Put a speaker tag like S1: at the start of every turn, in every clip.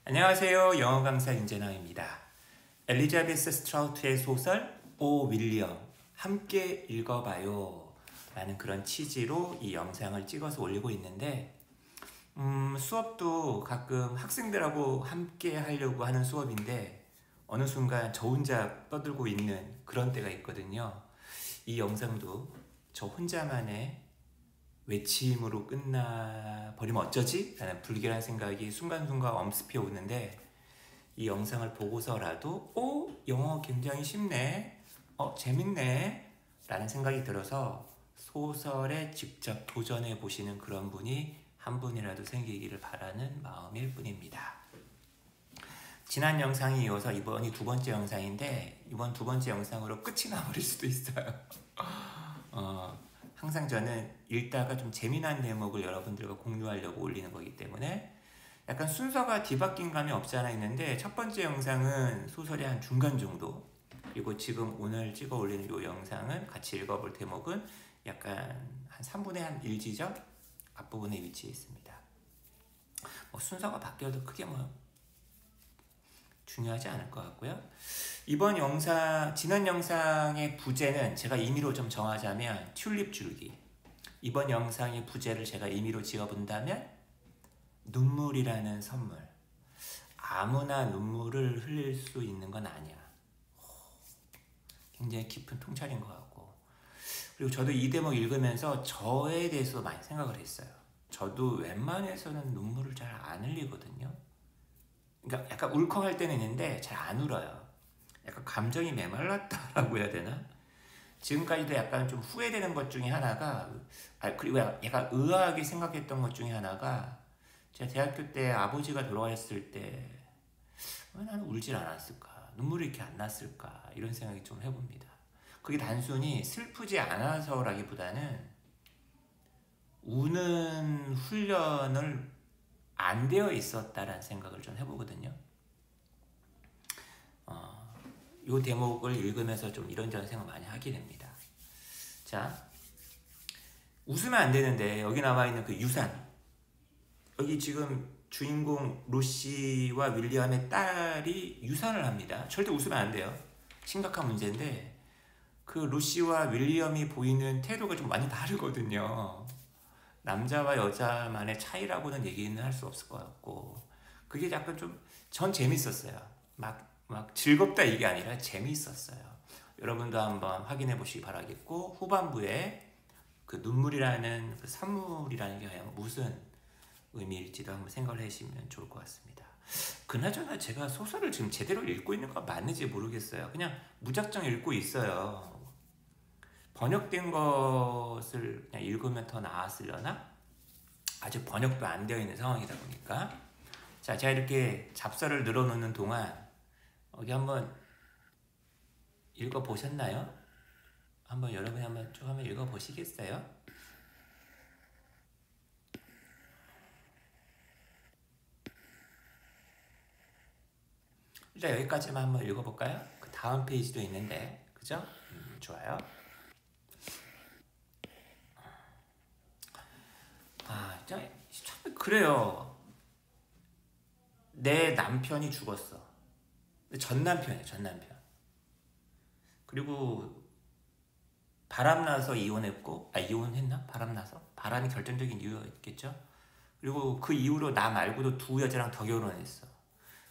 S1: 안녕하세요. 영어 강사 윤재나입니다. 엘리자베스 스트라우트의 소설 오 윌리엄 함께 읽어봐요 라는 그런 취지로 이 영상을 찍어서 올리고 있는데 수업도 가끔 학생들하고 함께 하려고 하는 수업인데 어느 순간 저 혼자 떠들고 있는 그런 때가 있거든요. 이 영상도 저 혼자만의 외침으로 끝나버리면 어쩌지? 라는 불길한 생각이 순간순간 엄습해 오는데 이 영상을 보고서라도 영어 굉장히 쉽네, 재밌네 라는 생각이 들어서 소설에 직접 도전해 보시는 그런 분이 한 분이라도 생기기를 바라는 마음일 뿐입니다. 지난 영상이 이어서 이번이 두 번째 영상인데 이번 두 번째 영상으로 끝이 나버릴 수도 있어요. 항상 저는 읽다가 좀 재미난 대목을 여러분들과 공유하려고 올리는 거기 때문에 약간 순서가 뒤바뀐 감이 없지 않아 있는데 첫 번째 영상은 소설의 한 중간 정도, 그리고 지금 오늘 찍어 올리는 이 영상은 같이 읽어볼 대목은 약간 한 3분의 1 지점 앞부분에 위치해 있습니다. 순서가 바뀌어도 크게 중요하지 않을 것 같고요. 이번 영상, 지난 영상의 부제는 제가 임의로 좀 정하자면 튤립 줄기, 이번 영상의 부제를 제가 임의로 지어본다면 눈물이라는 선물. 아무나 눈물을 흘릴 수 있는 건 아니야. 굉장히 깊은 통찰인 것 같고, 그리고 저도 이 대목 읽으면서 저에 대해서 많이 생각을 했어요. 저도 웬만해서는 눈물을 잘 안 흘리거든요. 그러니까 약간 울컥할 때는 있는데 잘 안 울어요. 약간 감정이 메말랐다라고 해야 되나? 지금까지도 약간 좀 후회되는 것 중에 하나가, 그리고 약간 의아하게 생각했던 것 중에 하나가, 제가 대학교 때 아버지가 돌아가셨을 때 왜 나는 울질 않았을까? 눈물이 이렇게 안 났을까? 이런 생각이 좀 해봅니다. 그게 단순히 슬프지 않아서라기보다는 우는 훈련을 안 되어 있었다라는 생각을 좀 해보거든요. 이 대목을 읽으면서 좀 이런저런 생각 많이 하게 됩니다. 자, 웃으면 안 되는데 여기 나와 있는 그 유산, 여기 지금 주인공 루시와 윌리엄의 딸이 유산을 합니다. 절대 웃으면 안 돼요. 심각한 문제인데 그 루시와 윌리엄이 보이는 태도가 좀 많이 다르거든요. 남자와 여자만의 차이라고는 얘기는 할 수 없을 것 같고, 그게 약간 좀 전 재밌었어요. 막 즐겁다 이게 아니라 재밌었어요. 여러분도 한번 확인해 보시기 바라겠고, 후반부에 그 눈물이라는 그 선물이라는 게 과연 무슨 의미일지도 한번 생각을 해주시면 좋을 것 같습니다. 그나저나 제가 소설을 지금 제대로 읽고 있는 거 맞는지 모르겠어요. 그냥 무작정 읽고 있어요. 번역된 것을 그냥 읽으면 더 나았으려나? 아직 번역도 안 되어 있는 상황이다 보니까. 자, 제가 이렇게 잡서를 늘어놓는 동안 여기 한번 읽어보셨나요? 여러분이 한번 쭉 한번 읽어보시겠어요? 일단 여기까지만 한번 읽어볼까요? 그 다음 페이지도 있는데, 그죠? 좋아요. 참 그래요. 내 남편이 죽었어. 전 남편이에요, 전 남편. 그리고 바람나서 이혼했고, 이혼했나? 바람나서? 바람이 결정적인 이유였겠죠? 그리고 그 이후로 나 말고도 두 여자랑 더 결혼했어.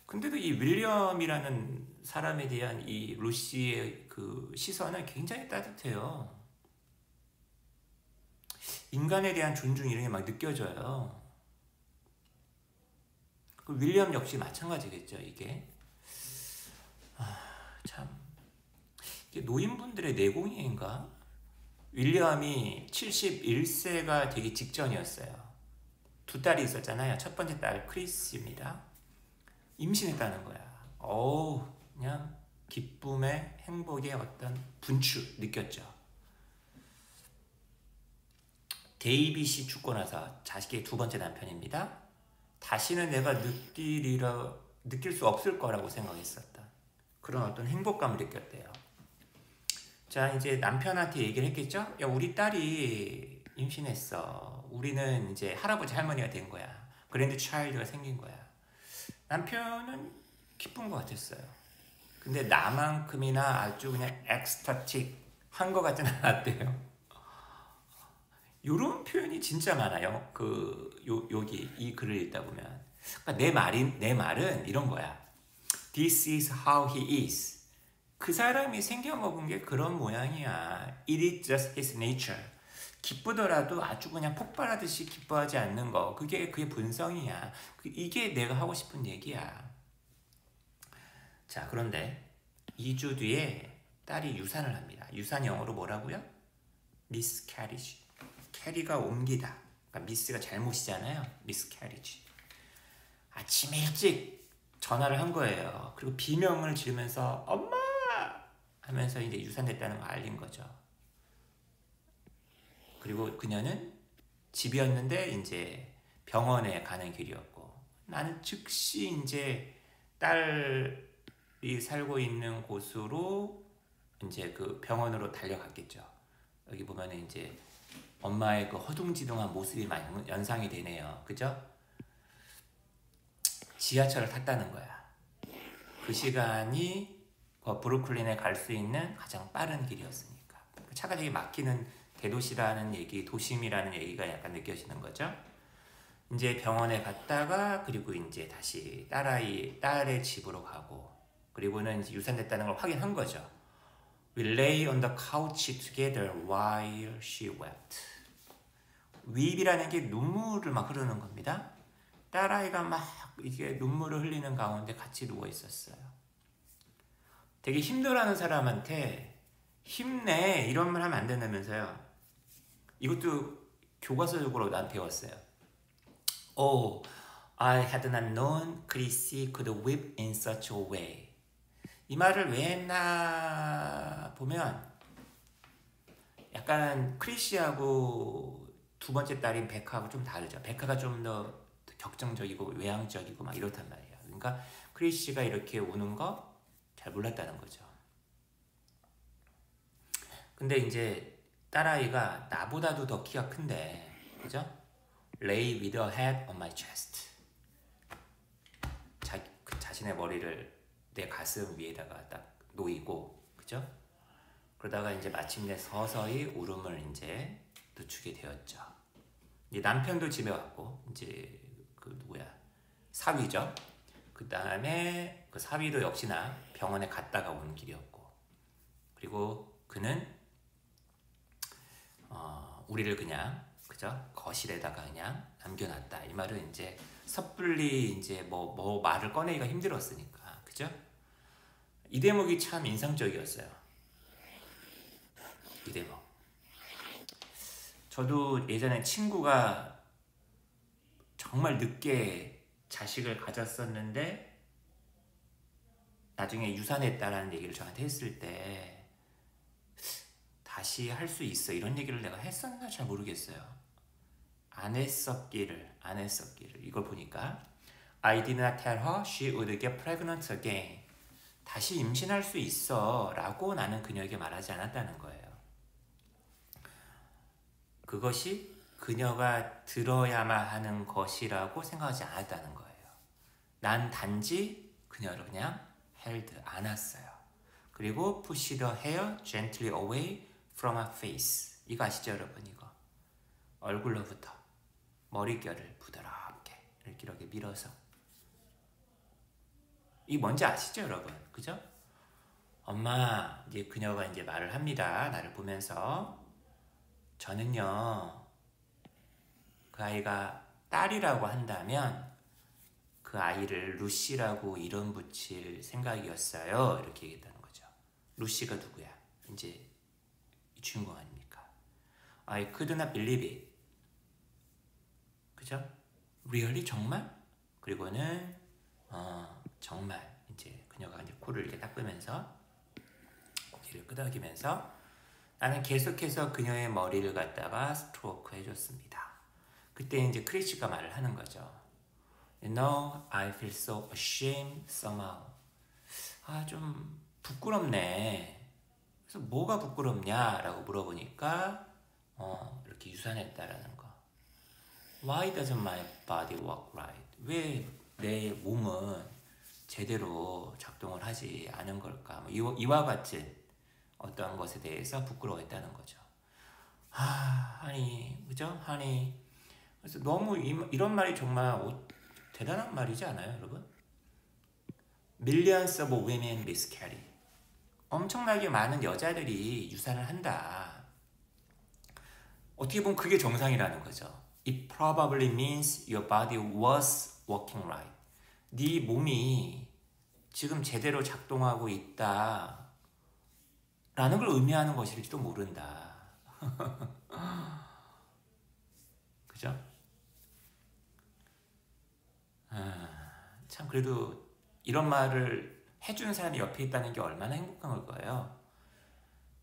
S1: 근데도 이 윌리엄이라는 사람에 대한 이 루시의 그 시선은 굉장히 따뜻해요. 인간에 대한 존중 이런 게 막 느껴져요. 그 윌리엄 역시 마찬가지겠죠, 이게. 참. 이게 노인분들의 내공인가? 윌리엄이 71세가 되기 직전이었어요. 두 딸이 있었잖아요. 첫 번째 딸 크리스입니다. 임신했다는 거야. 그냥 기쁨의 행복의 어떤 분출 느꼈죠. 데이빗이 죽고 나서 자식의 두 번째 남편입니다. 다시는 내가 느낄 수 없을 거라고 생각했었다. 그런 어떤 행복감을 느꼈대요. 자, 이제 남편한테 얘기를 했겠죠? 야, 우리 딸이 임신했어. 우리는 이제 할아버지 할머니가 된 거야. 그랜드 차일드가 생긴 거야. 남편은 기쁜 것 같았어요. 근데 나만큼이나 아주 그냥 엑스타틱 한 것 같진 않았대요. 요런 표현이 진짜 많아요. 여기 이 글을 읽다 보면. 그러니까 내 말은 이런 거야. This is how he is. 그 사람이 생겨먹은 게 그런 모양이야. It is just his nature. 기쁘더라도 아주 그냥 폭발하듯이 기뻐하지 않는 거. 그게 그의 본성이야. 이게 내가 하고 싶은 얘기야. 자, 그런데 2주 뒤에 딸이 유산을 합니다. 유산 영어로 뭐라고요? miscarriage. 캐리가 옮기다. 그러니까 미스가 잘못이잖아요. miscarriage. 아침 일찍 전화를 한 거예요. 그리고 비명을 지르면서 엄마 하면서 이제 유산됐다는 걸 알린 거죠. 그리고 그녀는 집이었는데 이제 병원에 가는 길이었고, 나는 즉시 이제 딸이 살고 있는 곳으로 이제 그 병원으로 달려갔겠죠. 여기 보면은 이제 엄마의 그 허둥지둥한 모습이 많이 연상이 되네요. 그죠? 지하철을 탔다는 거야. 그 시간이 브루클린에 갈 수 있는 가장 빠른 길이었으니까. 차가 되게 막히는 대도시라는 얘기, 도심이라는 얘기가 약간 느껴지는 거죠. 이제 병원에 갔다가 그리고 이제 다시 딸의 집으로 가고, 그리고는 이제 유산됐다는 걸 확인한 거죠. We lay on the couch together while she wept. weep이라는 게 눈물을 막 흐르는 겁니다. 딸아이가 막 이게 눈물을 흘리는 가운데 같이 누워 있었어요. 되게 힘들어하는 사람한테 힘내 이런 말 하면 안 된다면서요. 이것도 교과서적으로 난 배웠어요. Oh, I had not known Chrissy could weep in such a way. 이 말을 왜 했나 보면 약간 크리시하고 두 번째 딸인 베카하고 좀 다르죠. 베카가 좀 더 격정적이고 외향적이고 막 이렇단 말이에요. 그러니까 크리시가 이렇게 우는 거 잘 몰랐다는 거죠. 근데 이제 딸아이가 나보다도 더 키가 큰데, 그죠? Lay with her head on my chest. 자신의 머리를 내 가슴 위에다가 딱 놓이고, 그죠? 그러다가 이제 마침내 서서히 울음을 이제 늦추게 되었죠. 이제 남편도 집에 왔고, 이제 그 누구야? 사위죠. 그 다음에 그 사위도 역시나 병원에 갔다가 오는 길이었고, 그리고 그는 우리를 그냥, 그죠? 거실에다가 그냥 남겨놨다. 이 말은 이제 섣불리 이제 뭐 말을 꺼내기가 힘들었으니까, 그죠? 이 대목이 참 인상적이었어요. 이 대목. 저도 예전에 친구가 정말 늦게 자식을 가졌었는데 나중에 유산했다라는 얘기를 저한테 했을 때 다시 할 수 있어 이런 얘기를 내가 했었나 잘 모르겠어요. 안 했었기를 이걸 보니까 I did not tell her she would get pregnant again. 다시 임신할 수 있어 라고 나는 그녀에게 말하지 않았다는 거예요. 그것이 그녀가 들어야만 하는 것이라고 생각하지 않았다는 거예요. 난 단지 그녀를 그냥 held 안았어요. 그리고 push the hair gently away from her face. 이거 아시죠 여러분? 이거 얼굴로부터 머릿결을 부드럽게 이렇게 밀어서. 이 뭔지 아시죠 여러분? 그죠? 엄마, 이제 그녀가 이제 말을 합니다. 나를 보면서. 저는요, 그 아이가 딸이라고 한다면 그 아이를 루시라고 이름 붙일 생각이었어요. 이렇게 얘기했다는 거죠. 루시가 누구야? 이제 이 주인공 아닙니까? I could not believe it. 그죠? Really? 정말? 그리고는 정말 이제 그녀가 이제 코를 이렇게 닦으면서 고개를 끄덕이면서 나는 계속해서 그녀의 머리를 갖다가 스트로크 해줬습니다. 그때 이제 크리시가 말을 하는 거죠. You know, I feel so ashamed somehow. 좀 부끄럽네. 그래서 뭐가 부끄럽냐라고 물어보니까 이렇게 유산했다라는 거. Why doesn't my body work right? 왜 내 몸은 제대로 작동을 하지 않은 걸까? 뭐 이와 같은 어떤 것에 대해서 부끄러워했다는 거죠. 하니, 그죠? 하니. 그래서 너무 이런 말이 정말 대단한 말이지 않아요, 여러분? Millions of women miscarry. 엄청나게 많은 여자들이 유산을 한다. 어떻게 보면 그게 정상이라는 거죠. It probably means your body was working right. 네 몸이 지금 제대로 작동하고 있다 라는 걸 의미하는 것일지도 모른다. 그죠? 참 그래도 이런 말을 해주는 사람이 옆에 있다는 게 얼마나 행복한 걸까요?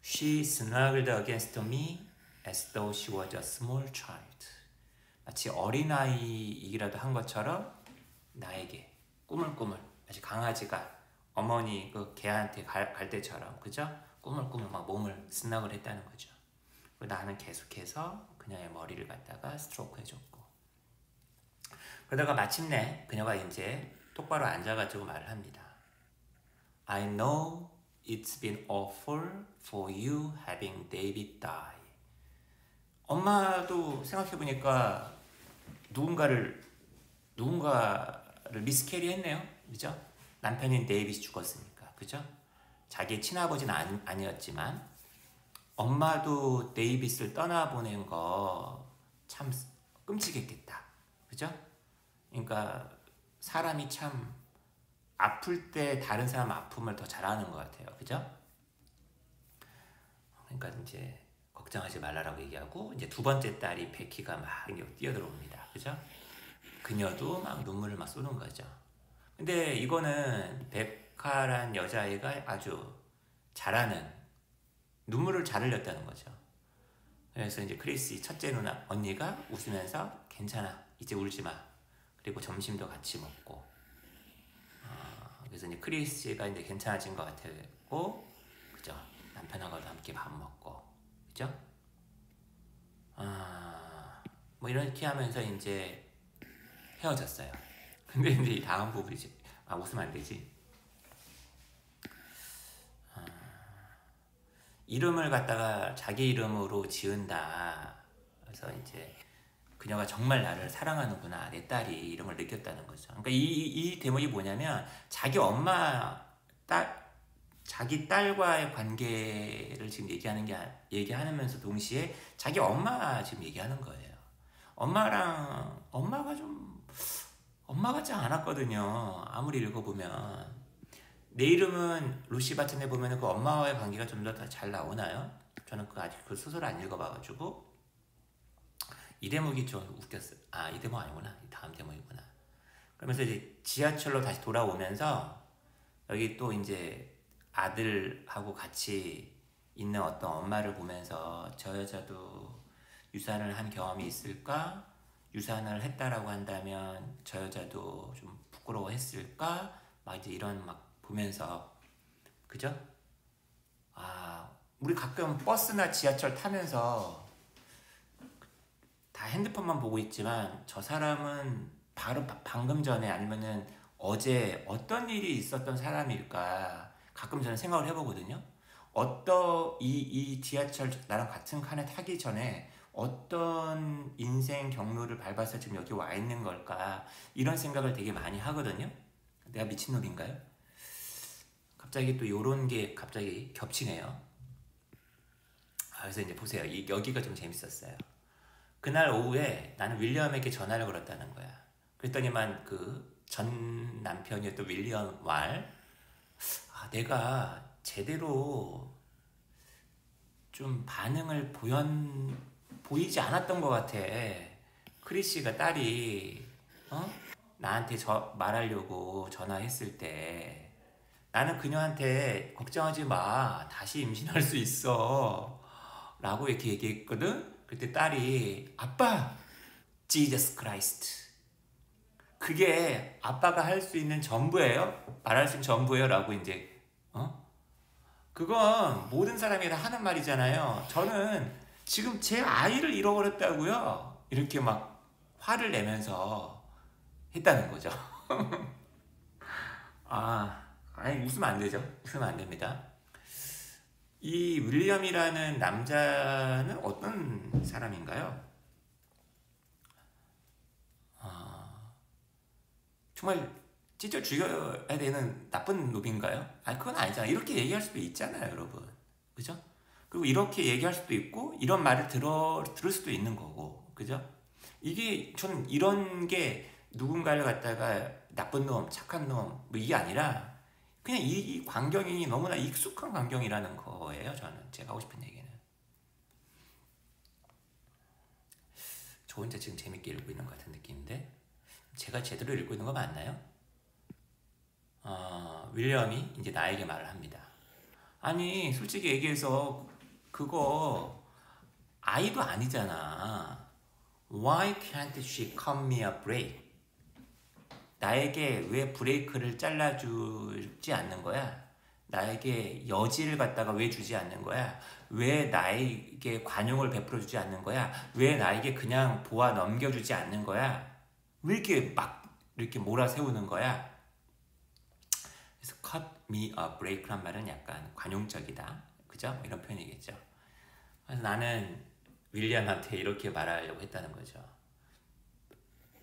S1: She snuggled against me as though she was a small child. 마치 어린아이이기라도 한 것처럼 나에게 꾸물꾸물, 마치 강아지가 어머니 그 개한테 갈 때처럼, 그죠? 꾸물꾸물 막 몸을 스나글 했다는 거죠. 나는 계속해서 그녀의 머리를 갖다가 스트로크 해줬고, 그러다가 마침내 그녀가 이제 똑바로 앉아가지고 말을 합니다. I know it's been awful for you having David die. 엄마도 생각해보니까 누군가를 미스캐리 했네요. 그죠? 남편인 데이빗이 죽었으니까. 그죠? 자기의 친아버지는 아니었지만 엄마도 데이빗을 떠나보낸 거 참 끔찍했겠다. 그죠? 그러니까 사람이 참 아플 때 다른 사람 아픔을 더 잘하는 것 같아요. 그죠? 그러니까 이제 걱정하지 말라라고 얘기하고, 이제 두 번째 딸이 베키가 막 뛰어들어옵니다. 그죠? 그녀도 막 눈물을 막 쏟은 거죠. 근데 이거는 베카란 여자아이가 아주 잘하는, 눈물을 잘 흘렸다는 거죠. 그래서 이제 크리스 첫째 누나 언니가 웃으면서 괜찮아, 이제 울지 마. 그리고 점심도 같이 먹고. 그래서 이제 크리스가 이제 괜찮아진 것 같았고, 그죠? 남편하고도 함께 밥 먹고, 그죠? 뭐 이렇게 하면서 이제 헤어졌어요. 근데 이제 이 다음 부분이지. 웃으면 안 되지. 이름을 갖다가 자기 이름으로 지은다. 그래서 이제 그녀가 정말 나를 사랑하는구나, 내 딸이, 이런 걸 느꼈다는 거죠. 그러니까 이 대목이 뭐냐면, 자기 딸과의 관계를 지금 얘기하면서 동시에 자기 엄마 지금 얘기하는 거예요. 엄마가 좀 엄마 같지 않았거든요. 아무리 읽어보면. 내 이름은 루시 바튼에 보면 그 엄마와의 관계가 좀 더 잘 나오나요? 저는 아직 그 소설 안 읽어봐가지고. 이 대목이 좀 웃겼어요. 이 대목 아니구나. 다음 대목이구나. 그러면서 이제 지하철로 다시 돌아오면서 여기 또 이제 아들하고 같이 있는 어떤 엄마를 보면서, 저 여자도 유산을 한 경험이 있을까? 유산을 했다라고 한다면 저 여자도 좀 부끄러워했을까? 막 이제 이런 막 보면서, 그죠? 우리 가끔 버스나 지하철 타면서 다 핸드폰만 보고 있지만 저 사람은 바로 방금 전에 아니면은 어제 어떤 일이 있었던 사람일까 가끔 저는 생각을 해보거든요. 이 지하철 나랑 같은 칸에 타기 전에 어떤 인생 경로를 밟아서 지금 여기 와 있는 걸까, 이런 생각을 되게 많이 하거든요. 내가 미친놈인가요? 갑자기 또 요런 게 갑자기 겹치네요. 그래서 이제 보세요. 여기가 좀 재밌었어요. 그날 오후에 나는 윌리엄에게 전화를 걸었다는 거야. 그랬더니만 그 전 남편이었던 윌리엄 말, 내가 제대로 좀 반응을 보이지 않았던 것 같아. 크리시가 딸이 나한테 말하려고 전화했을 때 나는 그녀한테 걱정하지 마, 다시 임신할 수 있어 라고 이렇게 얘기했거든. 그때 딸이, 아빠, Jesus Christ, 그게 아빠가 할 수 있는 전부예요? 말할 수 있는 전부예요? 라고 이제 그건 모든 사람이 다 하는 말이잖아요. 저는 지금 제 아이를 잃어버렸다고요? 이렇게 막 화를 내면서 했다는 거죠. 아니 웃으면 안 되죠. 웃으면 안 됩니다. 이 윌리엄이라는 남자는 어떤 사람인가요? 정말 찢어 죽여야 되는 나쁜 놈인가요? 그건 아니잖아요. 이렇게 얘기할 수도 있잖아요, 여러분. 그죠? 그리고 이렇게 얘기할 수도 있고, 이런 말을 들을 수도 있는 거고, 그죠? 이게, 저는 이런 게 누군가를 갖다가 나쁜 놈, 착한 놈, 뭐 이게 아니라, 그냥 이 광경이 너무나 익숙한 광경이라는 거예요, 저는. 제가 하고 싶은 얘기는. 저 혼자 지금 재밌게 읽고 있는 것 같은 느낌인데, 제가 제대로 읽고 있는 거 맞나요? 윌리엄이 이제 나에게 말을 합니다. 아니, 솔직히 얘기해서 그거 아이도 아니잖아. Why can't she cut me a break? 나에게 왜 브레이크를 잘라주지 않는 거야? 나에게 여지를 갖다가 왜 주지 않는 거야? 왜 나에게 관용을 베풀어 주지 않는 거야? 왜 나에게 그냥 보아 넘겨주지 않는 거야? 왜 이렇게 막 이렇게 몰아세우는 거야? 그래서 cut me a break란 말은 약간 관용적이다. 그죠? 이런 표현이겠죠. 그래서 나는 윌리엄한테 이렇게 말하려고 했다는 거죠.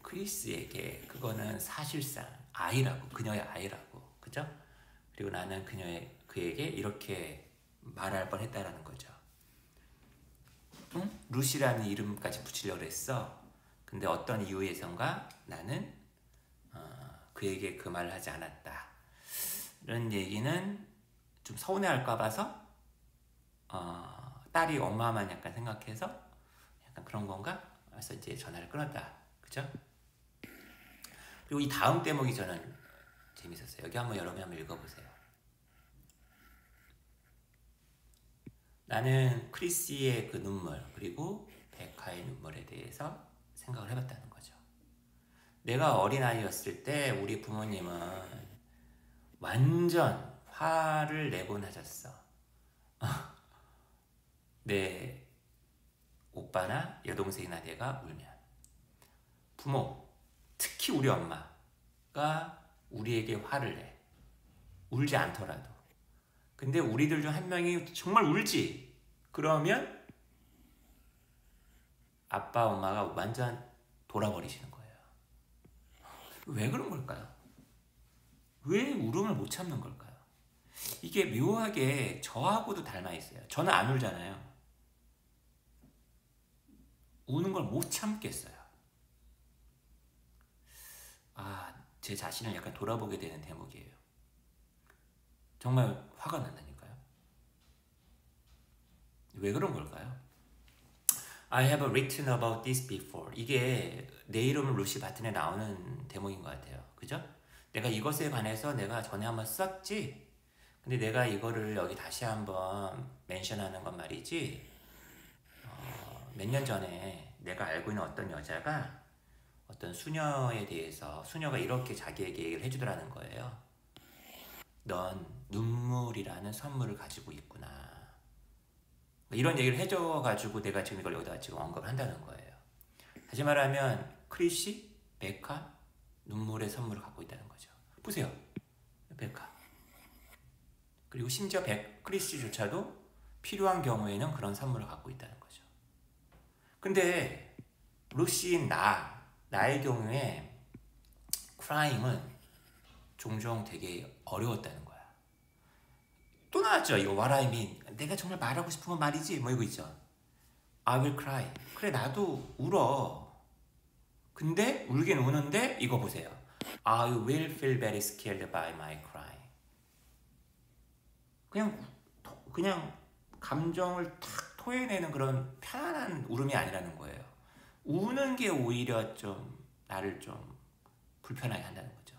S1: 크리스에게 그거는 사실상 아이라고, 그녀의 아이라고, 그죠? 그리고 나는 그에게 이렇게 말할 뻔했다라는 거죠. 응? 루시라는 이름까지 붙이려고 했어. 근데 어떤 이유에선가 나는 그에게 그 말을 하지 않았다. 이런 얘기는 좀 서운해할까 봐서 딸이 엄마만 약간 생각해서 약간 그런 건가? 그래서 이제 전화를 끊었다. 그죠? 그리고 이 다음 대목이 저는 재밌었어요. 여기 여러분이 한번 읽어보세요. 나는 크리시의 그 눈물 그리고 베카의 눈물에 대해서 생각을 해봤다는 거죠. 내가 어린아이였을 때 우리 부모님은 완전 화를 내곤 하셨어. 내 오빠나 여동생이나 내가 울면 부모, 특히 우리 엄마가 우리에게 화를 내. 울지 않더라도. 근데 우리들 중 한 명이 정말 울지. 그러면 아빠, 엄마가 완전 돌아버리시는 거예요. 왜 그런 걸까요? 왜 울음을 못 참는 걸까요? 이게 묘하게 저하고도 닮아 있어요. 저는 안 울잖아요. 우는 걸 못 참겠어요. 제 자신을 약간 돌아보게 되는 대목이에요. 정말 화가 난다니까요. 왜 그런 걸까요? I have written about this before. 이게 내 이름은 루시 바튼에 나오는 대목인 것 같아요. 그죠? 내가 이것에 관해서 내가 전에 한번 썼지? 근데 내가 이거를 여기 다시 한번 멘션하는 건 말이지, 몇 년 전에 내가 알고 있는 어떤 여자가 어떤 수녀에 대해서 수녀가 이렇게 자기에게 얘기를 해주더라는 거예요. 넌 눈물이라는 선물을 가지고 있구나. 이런 얘기를 해줘가지고 내가 지금 이걸 여기다가 지금 언급을 한다는 거예요. 다시 말하면 크리시, 베카, 눈물의 선물을 갖고 있다는 거죠. 보세요. 베카. 그리고 심지어 크리시조차도 필요한 경우에는 그런 선물을 갖고 있다는 거죠. 근데 루시인 나의 경우에 crying은 종종 되게 어려웠다는 거야. 또 나왔죠. 이거 what I mean. 내가 정말 말하고 싶은 건 말이지. 뭐 이거 있죠. I will cry. 그래 나도 울어. 근데 울긴 우는데 이거 보세요. I will feel very scared by my cry. 그냥 감정을 탁 토해내는 그런 편안한 울음이 아니라는 거예요. 우는 게 오히려 좀 나를 좀 불편하게 한다는 거죠.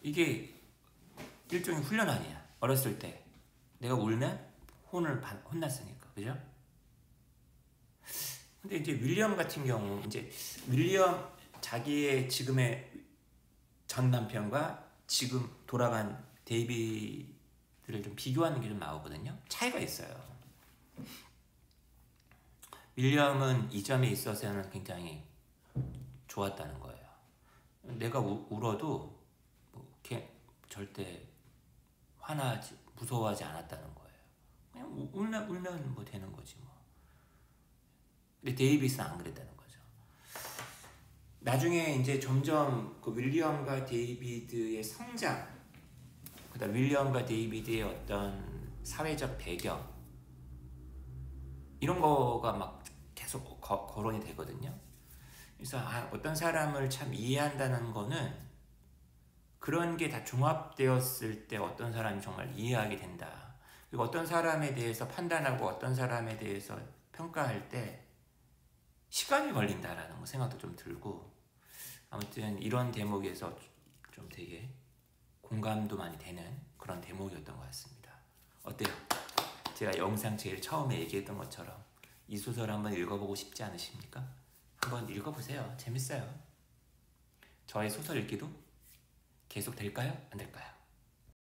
S1: 이게 일종의 훈련 아니야. 어렸을 때 내가 울면 혼났으니까, 그죠? 근데 이제 윌리엄 같은 경우, 이제 윌리엄 자기의 지금의 전 남편과 지금 돌아간 데이비드를 좀 비교하는 게 좀 나오거든요. 차이가 있어요. 윌리엄은 이 점에 있어서는 굉장히 좋았다는 거예요. 내가 울어도 뭐 이렇게 절대 화나지, 무서워하지 않았다는 거예요. 그냥 울면 뭐 되는 거지 뭐. 근데 데이비스는 안 그랬다는 거죠. 나중에 이제 점점 그 윌리엄과 데이비드의 성장, 그다음 윌리엄과 데이비드의 어떤 사회적 배경, 이런 거가 막 계속 거론이 되거든요. 그래서 어떤 사람을 참 이해한다는 거는 그런 게 다 종합되었을 때 어떤 사람이 정말 이해하게 된다. 그리고 어떤 사람에 대해서 판단하고 어떤 사람에 대해서 평가할 때 시간이 걸린다라는 생각도 좀 들고, 아무튼 이런 대목에서 좀 되게 공감도 많이 되는 그런 대목이었던 것 같습니다. 어때요? 제가 영상 제일 처음에 얘기했던 것처럼 이 소설 한번 읽어보고 싶지 않으십니까? 한번 읽어보세요. 재밌어요. 저의 소설 읽기도 계속 될까요? 안 될까요?